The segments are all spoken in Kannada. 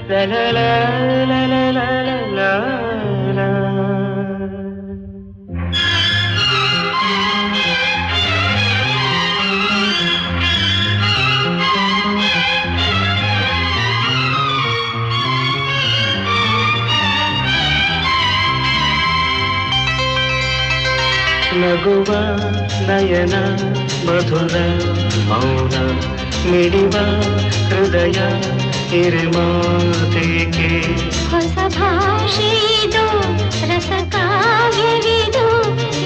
la la la la la la la la. ನಗುವ ನಯನ ಮಧುರ ಮೌನ ಮಿಡಿವ ಹೃದಯ ಹಿರಿಮಾತೆಗೆ ಹೊಸ ಭಾಷೆಯಿದು ರಸ ಕಾವ್ಯವಿದು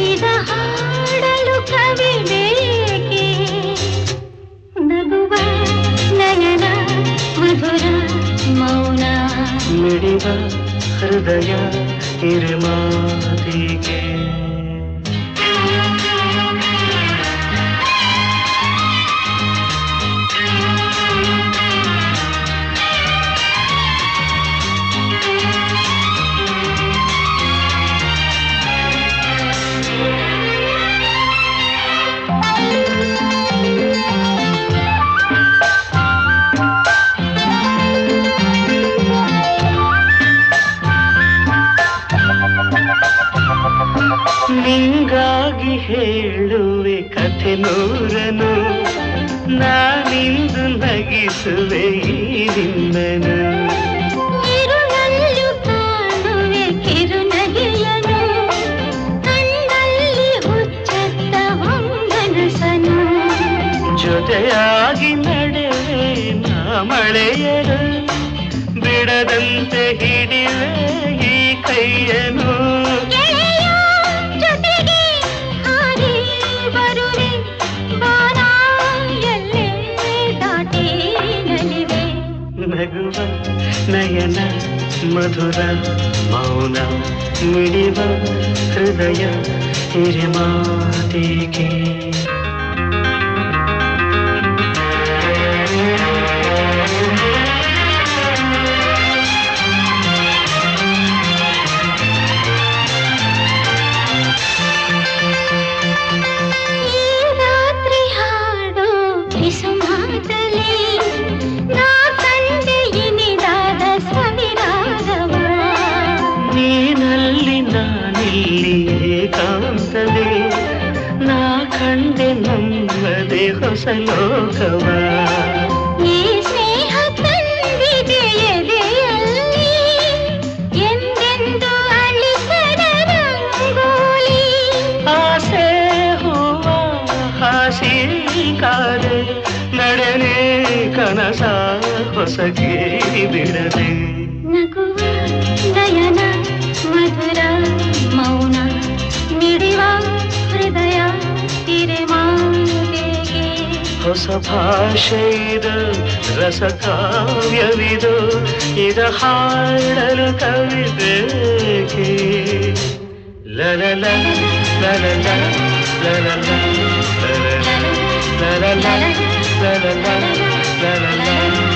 ಇದ ಹಾಡಲು ಕವಿ ಬೇಕೆ ನಗುವ ನಯನ ಮಧುರ ಮೌನ ಮಿಡಿವ ಹೃದಯ ಹಿರಿಮಾತೆಗೆ ನಿಂಗಾಗಿ ಹೇಳುವೆ ಕಥೆ ನೂರನು ನಾನಿಂದು ನಗಿಸುವೆ ಈ ನಿನ್ನನು ಇರುಳಲ್ಲೂ ಕಾಣುವೆ ಕಿರುನಗೆಯನು ಕಣ್ಣಲ್ಲಿ ಹುಚ್ಚತ್ತ ಹೊಂಗನಸನು ಜೊತೆಯಾಗಿ ನಡೆವೆ ನಾ ಮಳೆಯರು ಬಿಡದಂತೆ ಹಿಡಿವೆ ಈ ಕೈಯನು ನಗುವ ನಯನ ಮಧುರ ಮೌನ ಮಿಡಿವ ಹೃದಯ ಹಿರಿಮಾತೆಗೆ ಏಕಾಂತವೇ ನಾ ಕಂಡೆ ನಮ್ಮದೇ ಹೊಸ ಲೋಕವ ಈ ಸ್ನೇಹ ತಂದಿದೆ ಎದೆಯಲ್ಲಿ ಎಂದೆಂದು ಅಳಿಸದ ರಂಗೋಲಿ ಆಸೆ ಹೂವ ಹಾಸಿ ಕಾದೆ ನಡೆನೆ ಕನಸ ಹೊಸಗೆ ಬಿಡದೆ ನಗುವ ನಯನ ಮಧುರ ಮೌನ ಮಿಡಿವ ಹೃದಯ ಹಿರಿಮಾತೆಗೆ ಹೊಸ ಭಾಷೆಯಿದು ರಸ ಕಾವ್ಯವಿದು ಇದ ಹಾಡಲು ಕವಿ ಬೇಕೆ ಲಲಲ ಲಲಲ ಲಲಲ ಲಲಲ ಲಲಲ ಲಲಲ ಲಲಲ